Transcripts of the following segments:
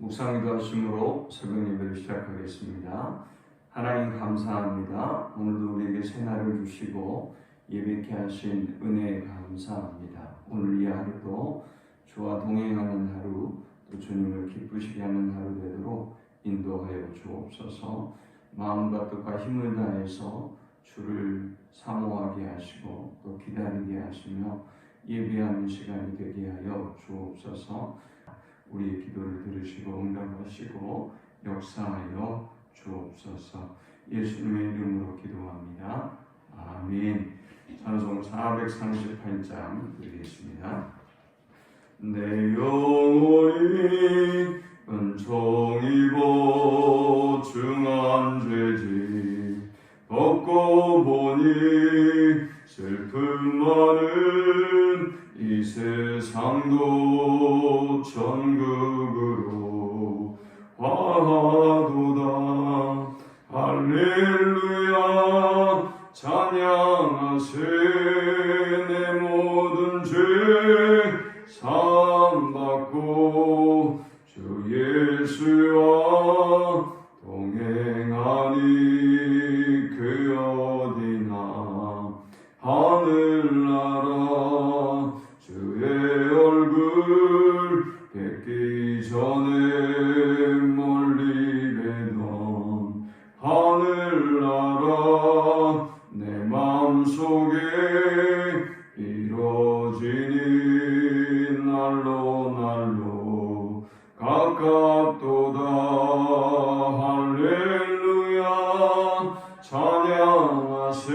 묵상기도 하심으로 새벽 예배를 시작하겠습니다. 하나님 감사합니다. 오늘도 우리에게 새날을 주시고 예배케 하신 은혜에 감사합니다. 오늘 이 하루도 주와 동행하는 하루, 또 주님을 기쁘시게 하는 하루 되도록 인도하여 주옵소서. 마음과 뜻과 힘을 다해서 주를 사모하게 하시고 또 기다리게 하시며 예배하는 시간이 되게 하여 주옵소서. 우리의 기도를 들으시고 응답하시고 역사하여 주옵소서. 예수님의 이름으로 기도합니다. 아멘. 찬송 438장 드리겠습니다. 내 영혼이 은총 입어 중한 죄지 벗고 보니 슬픔 많은 이 세상도 천국으로 화하도다. 할렐루야 찬양하세. 내 모든 죄 사함받고 주 예수와 동행하니 그 어디나 하늘나라 주의 얼굴 뵙기 전에 멀리 뵈던 하늘나라 내 마음속에 이루어지니 날로 날로 가깝도다. 할렐루야 찬양하세.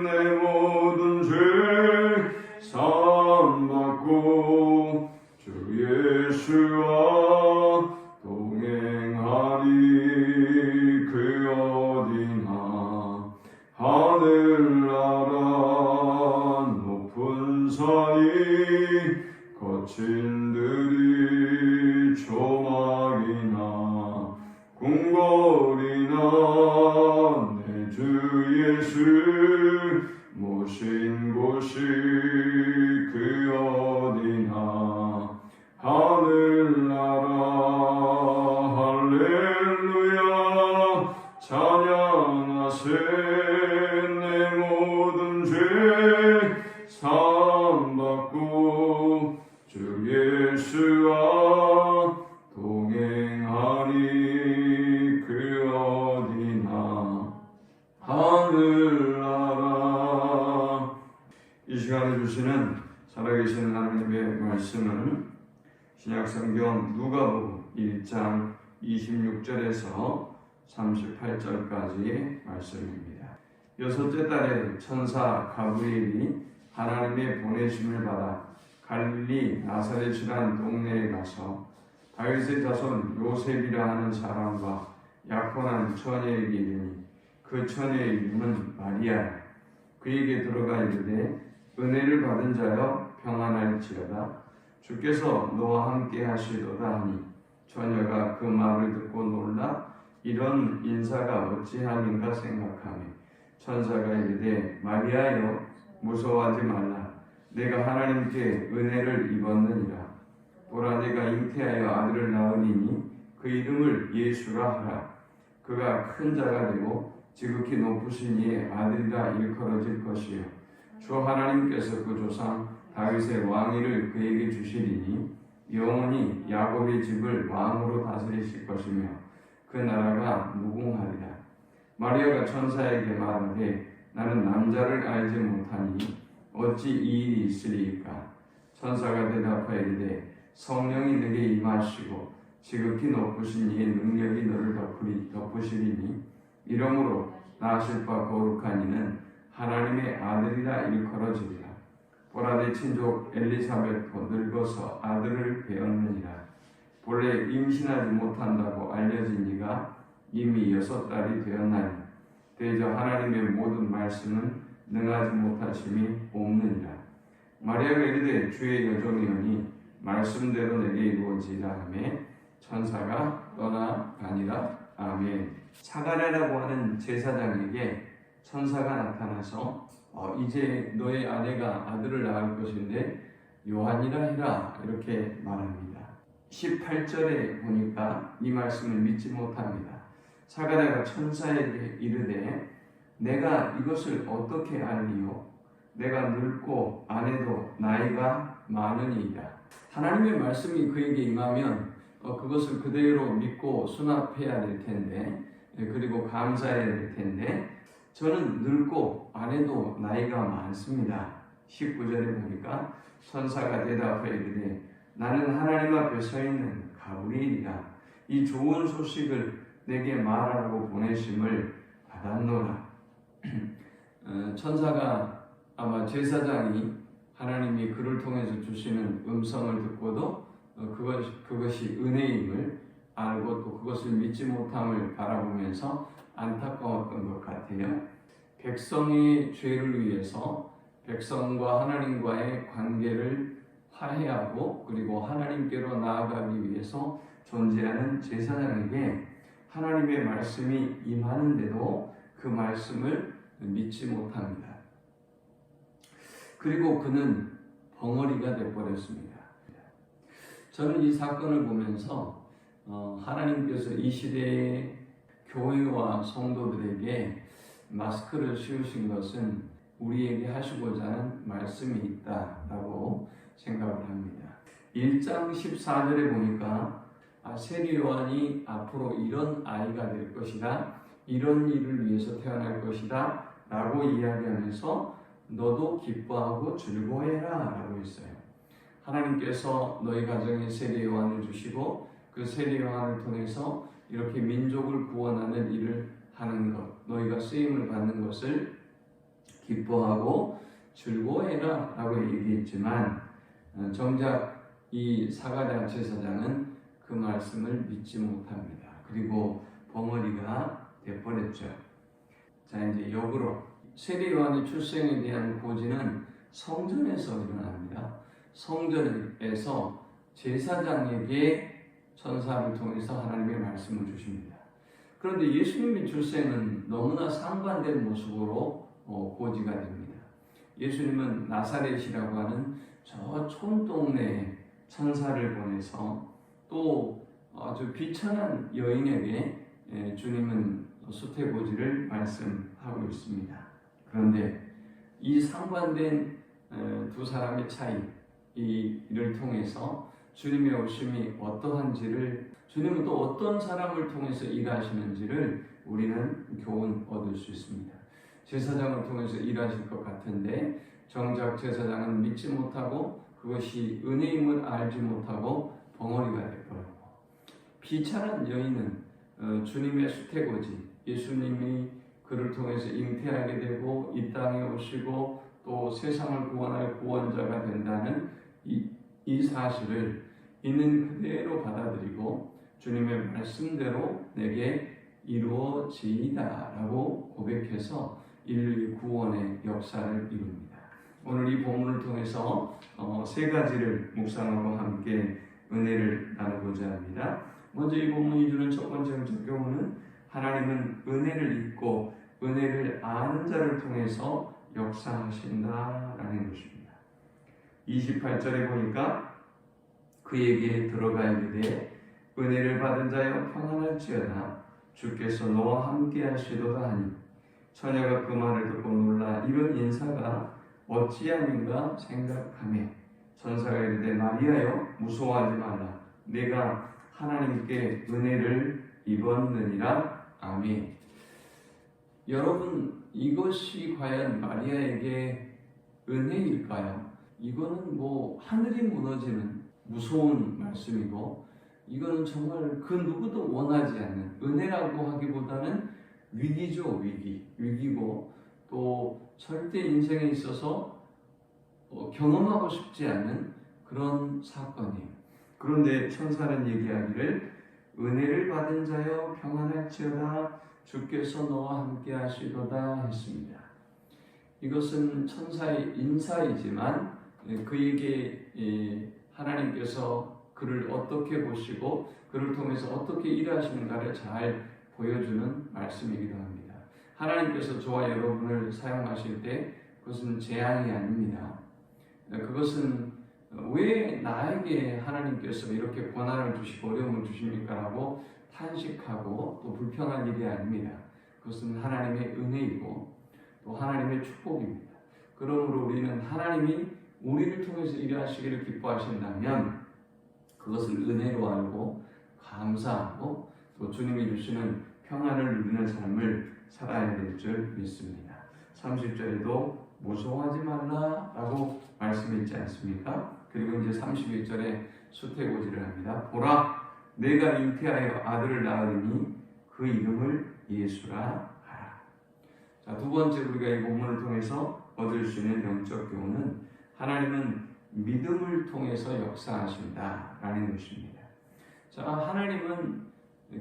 내 모든 죄 사함받고 주 예수와 동행하니 그 어디나 하늘나라 높은 산이 거친 들이 조막이나 궁궐이나 내 주 예수 모신 곳이 그 어디나 하늘나라. 할렐루야 찬양하세. 내 모든 죄 사함받고 주 예수와 동행하니 그 어디나 하늘나라. 이 시간에 주시는 살아계신 하나님의 말씀은 신약성경 누가복음 1장 26절에서 38절까지의 말씀입니다. 여섯째 달에 천사 가브리엘이 하나님의 보내심을 받아 갈릴리 나사렛이라는 동네에 가서 다윗의 자손 요셉이라 하는 사람과 약혼한 처녀에게 이르니 그 처녀의 이름은 마리아라. 그에게 들어가 이르되 은혜를 받은 자여 평안할지어다. 주께서 너와 함께 하시도다 하니 처녀가 그 말을 듣고 놀라 이런 인사가 어찌함인가 생각하며 천사가 이르되 마리아여 무서워하지 말라. 내가 하나님께 은혜를 입었느니라. 보라 내가 잉태하여 아들을 낳으니 그 이름을 예수라 하라. 그가 큰 자가 되고 지극히 높으신 이의 아들이라 일컬어질 것이요 주 하나님께서 그 조상 다윗의 왕위를 그에게 주시리니 영원히 야곱의 집을 왕으로 다스리실 것이며 그 나라가 무궁하리라. 마리아가 천사에게 말하되 나는 남자를 알지 못하니 어찌 이 일이 있으리이까. 천사가 대답하여 이르되 성령이 내게 임하시고 지극히 높으신 이의 능력이 너를 덮으시리니 이러므로 낳으실 바 거룩한 이는 하나님의 아들이라 일컬어지리라. 보라 내 친족 엘리사벳도 늙어서 아들을 배었느니라. 본래 임신하지 못한다고 알려진 이가 이미 6달이 되었나니 대저 하나님의 모든 말씀은 능하지 못하심이 없느니라. 마리아가 이르되 주의 여종이오니 말씀대로 내게 이루어지라 하며 천사가 떠나가니라. 아멘. 사가랴라고 하는 제사장에게 천사가 나타나서 이제 너의 아내가 아들을 낳을 것인데 요한이라 해라 이렇게 말합니다. 18절에 보니까 이 말씀을 믿지 못합니다. 사가랴가 천사에게 이르되 내가 이것을 어떻게 알리요? 내가 늙고 아내도 나이가 많으니이다. 하나님의 말씀이 그에게 임하면 그것을 그대로 믿고 수납해야 될 텐데, 그리고 감사해야 될 텐데, 저는 늙고 아내도 나이가 많습니다. 19절에 보니까 천사가 대답하여 이르되 나는 하나님 앞에 서 있는 가브리엘이라. 이 좋은 소식을 내게 말하라고 보내심을 받았노라. 천사가 아마 제사장이 하나님이 그를 통해서 주시는 음성을 듣고도 그것이 은혜임을 알고 또 그것을 믿지 못함을 바라보면서 안타까웠던 것 같아요. 백성의 죄를 위해서 백성과 하나님과의 관계를 화해하고 그리고 하나님께로 나아가기 위해서 존재하는 제사장에게 하나님의 말씀이 임하는데도 그 말씀을 믿지 못합니다. 그리고 그는 벙어리가 되어버렸습니다. 저는 이 사건을 보면서 하나님께서 이 시대의 교회와 성도들에게 마스크를 씌우신 것은 우리에게 하시고자 하는 말씀이 있다라고 생각을 합니다. 1장 14절에 보니까 세리 요한이 앞으로 이런 아이가 될 것이다, 이런 일을 위해서 태어날 것이다 라고 이야기하면서 너도 기뻐하고 즐거워해라 라고 했어요. 하나님께서 너희 가정에 세리 요한을 주시고 그 세리 요한을 통해서 이렇게 민족을 구원하는 일을 하는 것, 너희가 쓰임을 받는 것을 기뻐하고 즐거워해라 라고 얘기했지만 정작 이 사가랴 제사장은 그 말씀을 믿지 못합니다. 그리고 벙어리가 되어버렸죠. 자, 이제 역으로 세리 요한의 출생에 대한 고지는 성전에서 일어납니다. 성전에서 제사장에게 천사를 통해서 하나님의 말씀을 주십니다. 그런데 예수님의 출생은 너무나 상반된 모습으로 고지가 됩니다. 예수님은 나사렛이라고 하는 저 촌동네에 천사를 보내서 또 아주 비천한 여인에게 주님은 수태고지를 말씀하고 있습니다. 그런데 이 상반된 두 사람의 차이, 이를 통해서 주님의 오심이 어떠한지를, 주님은 또 어떤 사람을 통해서 일하시는지를 우리는 교훈 얻을 수 있습니다. 제사장을 통해서 일하실 것 같은데 정작 제사장은 믿지 못하고 그것이 은혜임을 알지 못하고 벙어리가 되어버리고, 비천한 여인은 주님의 수태고지, 예수님이 그를 통해서 잉태하게 되고 이 땅에 오시고 또 세상을 구원할 구원자가 된다는 이 사실을 있는 그대로 받아들이고 주님의 말씀대로 내게 이루어지이다 라고 고백해서 인류의 구원의 역사를 이룹니다. 오늘 이 본문을 통해서 세 가지를 묵상하고 함께 은혜를 나누고자 합니다. 먼저 이 본문이 주는 첫 번째 교훈은 하나님은 은혜를 잊고 은혜를 아는 자를 통해서 역사하신다라는 것입니다. 28절에 보니까 그에게 들어가 이르되 은혜를 받은 자여 평안할지어다 주께서 너와 함께 하시도다 하니, 처녀가 그 말을 듣고 놀라 이런 인사가 어찌함인가 생각하며 천사가 이르되 마리아여 무서워하지 말라 내가 하나님께 은혜를 입었느니라. 아멘. 여러분, 이것이 과연 마리아에게 은혜일까요? 이거는 하늘이 무너지는 무서운 말씀이고, 이거는 정말 그 누구도 원하지 않는 은혜라고 하기보다는 위기죠. 위기고 또 절대 인생에 있어서 경험하고 싶지 않는 그런 사건이에요. 그런데 천사는 얘기하기를 은혜를 받은 자여 평안할지어다 주께서 너와 함께 하시도다 했습니다. 이것은 천사의 인사이지만 그에게 하나님께서 그를 어떻게 보시고 그를 통해서 어떻게 일하시는가를 잘 보여주는 말씀이기도 합니다. 하나님께서 저와 여러분을 사용하실 때 그것은 재앙이 아닙니다. 그것은 왜 나에게 하나님께서 이렇게 고난을 주시고 어려움을 주십니까? 라고 탄식하고 또 불평한 일이 아닙니다. 그것은 하나님의 은혜이고 또 하나님의 축복입니다. 그러므로 우리는 하나님이 우리를 통해서 일하시기를 기뻐하신다면 그것을 은혜로 알고 감사하고 또 주님이 주시는 평안을 누리는 삶을 살아야 될 줄 믿습니다. 30절에도 무서워하지 말라라고 말씀이 있지 않습니까? 그리고 이제 31절에 수태고지를 합니다. 보라, 내가 잉태하여 아들을 낳으니 그 이름을 예수라 하라. 자, 두 번째 우리가 이 본문을 통해서 얻을 수 있는 영적 교훈은 하나님은 믿음을 통해서 역사하신다라는 것입니다. 자, 하나님은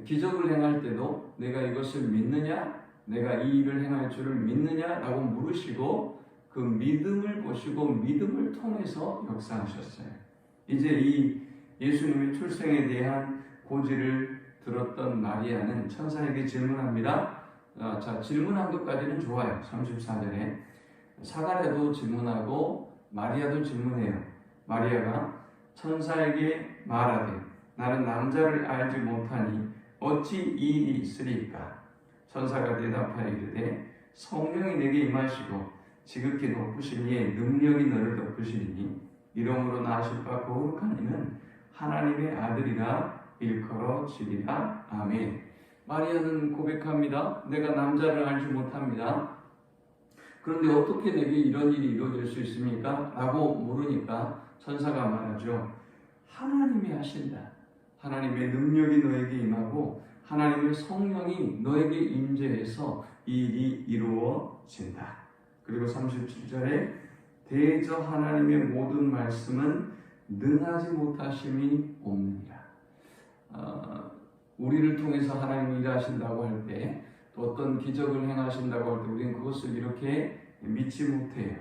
기적을 행할 때도 내가 이것을 믿느냐? 내가 이 일을 행할 줄을 믿느냐라고 물으시고 그 믿음을 보시고 믿음을 통해서 역사하셨어요. 이제 이 예수님의 출생에 대한 고지를 들었던 마리아는 천사에게 질문합니다. 자, 질문한 것까지는 좋아요. 34절에 사가랴도 질문하고 마리아도 질문해요. 마리아가 천사에게 말하되 나는 남자를 알지 못하니 어찌 이 일이 있으리까? 천사가 대답하여 이르되 성령이 내게 임하시고 지극히 높으신 이의 능력이 너를 덮으시리니 이름으로 나실 바 거룩한 이는 하나님의 아들이라 일컬어지리라. 아멘. 마리아는 고백합니다. 내가 남자를 알지 못합니다. 그런데 어떻게 내게 이런 일이 이루어질 수 있습니까? 라고 물으니까 천사가 말하죠. 하나님이 하신다. 하나님의 능력이 너에게 임하고 하나님의 성령이 너에게 임재해서 이 일이 이루어진다. 그리고 37절에 대저 하나님의 모든 말씀은 능하지 못하심이 없느니라. 우리를 통해서 하나님이 일하신다고 할 때 또 어떤 기적을 행하신다고 할 때 우리는 그것을 이렇게 믿지 못해요.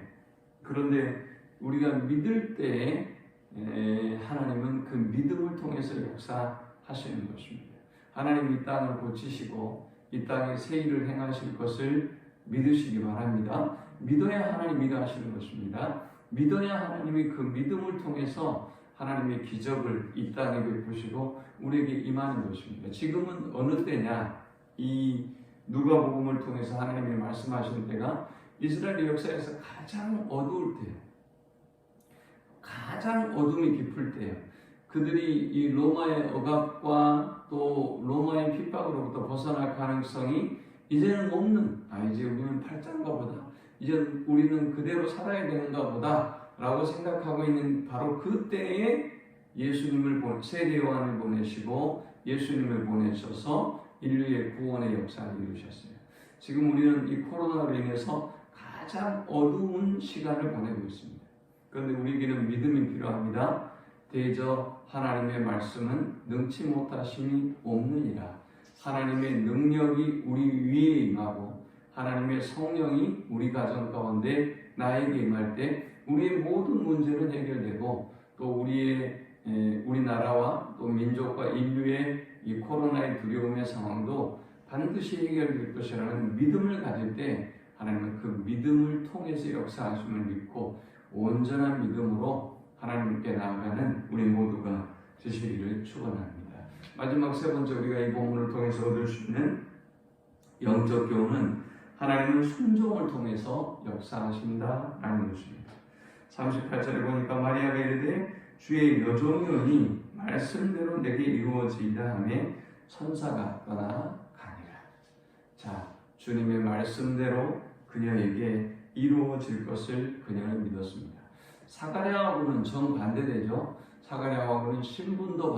그런데 우리가 믿을 때 하나님은 그 믿음을 통해서 역사하시는 것입니다. 하나님이 이 땅을 고치시고 이 땅에 새 일을 행하실 것을 믿으시기 바랍니다. 믿어야 하나님이 일하시는 것입니다. 믿어야 하나님이 그 믿음을 통해서 하나님의 기적을 이 땅에 베푸시고 우리에게 임하는 것입니다. 지금은 어느 때냐? 이 누가복음을 통해서 하나님이 말씀하시는 때가 이스라엘 역사에서 가장 어두울 때예요. 가장 어둠이 깊을 때예요. 그들이 이 로마의 억압과 또 로마의 핍박으로부터 벗어날 가능성이 이제는 없는, 이제 우리는 팔짱가 보다, 이제 우리는 그대로 살아야 되는가 보다 라고 생각하고 있는 바로 그때에 예수님을 세례 요한을 보내시고 예수님을 보내셔서 인류의 구원의 역사를 이루셨어요. 지금 우리는 이 코로나로 인해서 가장 어두운 시간을 보내고 있습니다. 그런데 우리에게는 믿음이 필요합니다. 대저 하나님의 말씀은 능치 못하심이 없느니라. 하나님의 능력이 우리 위에 임하고 하나님의 성령이 우리 가정 가운데 나에게 임할 때 우리의 모든 문제는 해결되고 또 우리나라와 또 민족과 인류의 이 코로나의 두려움의 상황도 반드시 해결될 것이라는 믿음을 가질 때 하나님은 그 믿음을 통해서 역사하심을 믿고 온전한 믿음으로 하나님께 나아가는 우리 모두가 되시기를 축원합니다. 마지막 세 번째 우리가 이 본문을 통해서 얻을 수 있는 영적 교훈은 하나님은 순종을 통해서 역사하신다라는 것입니다. 38절에 보니까 마리아가 이르되 주의 여종이오니 말씀대로 내게 이루어지이다 하매 천사가 떠나 가니라. 자, 주님의 말씀대로 그녀에게 이루어질 것을 그녀는 믿었습니다. 사가랴하고는 정반대되죠. 사가랴하고는 신분도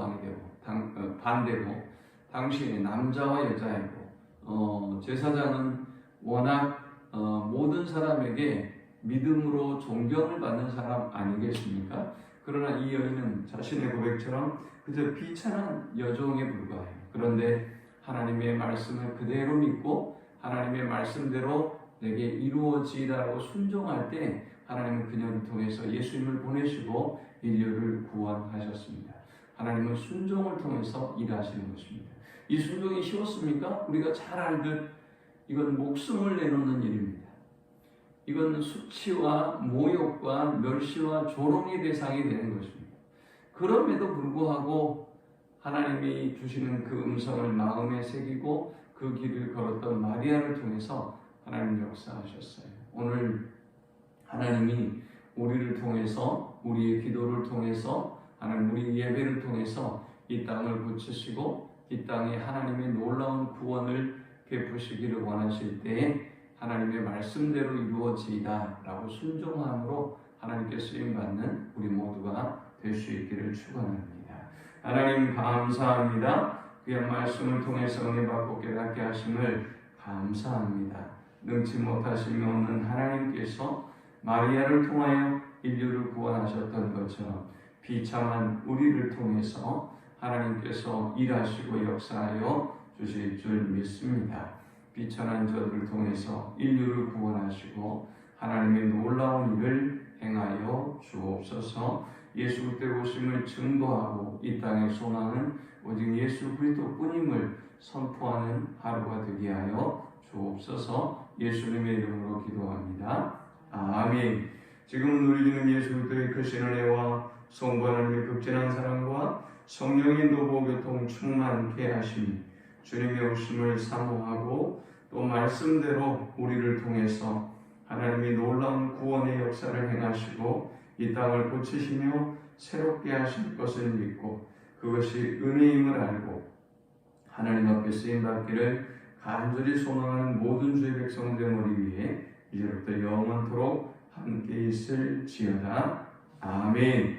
반대고 당시에 남자와 여자이고 제사장은 워낙 모든 사람에게 믿음으로 존경을 받는 사람 아니겠습니까? 그러나 이 여인은 자신의 고백처럼 그저 비천한 여종에 불과해요. 그런데 하나님의 말씀을 그대로 믿고 하나님의 말씀대로 내게 이루어지라고 순종할 때 하나님은 그녀를 통해서 예수님을 보내시고 인류를 구원하셨습니다. 하나님은 순종을 통해서 일하시는 것입니다. 이 순종이 쉬웠습니까? 우리가 잘 알듯 이건 목숨을 내놓는 일입니다. 이건 수치와 모욕과 멸시와 조롱의 대상이 되는 것입니다. 그럼에도 불구하고 하나님이 주시는 그 음성을 마음에 새기고 그 길을 걸었던 마리아를 통해서 하나님 역사하셨어요. 오늘 하나님이 우리를 통해서, 우리의 기도를 통해서, 하나님 우리 예배를 통해서 이 땅을 고치시고 이 땅에 하나님의 놀라운 구원을 베푸시기를 원하실 때에 하나님의 말씀대로 이루어지이다 라고 순종함으로 하나님께 쓰임받는 우리 모두가 될 수 있기를 축원합니다. 하나님 감사합니다. 귀한 말씀을 통해서 은혜 받고 깨닫게 하심을 감사합니다. 능치 못하심이 없는 하나님께서 마리아를 통하여 인류를 구원하셨던 것처럼 비참한 우리를 통해서 하나님께서 일하시고 역사하여 주실 줄 믿습니다. 비천한 저들을 통해서 인류를 구원하시고 하나님의 놀라운 일을 행하여 주옵소서. 예수 그리스도의 오심을 증거하고 이 땅의 소망은 오직 예수 그리스도뿐임을 선포하는 하루가 되게 하여 주옵소서. 예수님의 이름으로 기도합니다. 아멘. 지금 누리는 예수 그리스도의 크신 은혜와 성부 하나님의 극진한 사랑과 성령의 노보 교통 충만케 하심이 주님의 오심을 사모하고 또 말씀대로 우리를 통해서 하나님이 놀라운 구원의 역사를 행하시고 이 땅을 고치시며 새롭게 하실 것을 믿고 그것이 은혜임을 알고 하나님 앞에 쓰임받기를 간절히 소망하는 모든 주의 백성됨을 위해 이제부터 영원토록 함께 있을지어다. 아멘.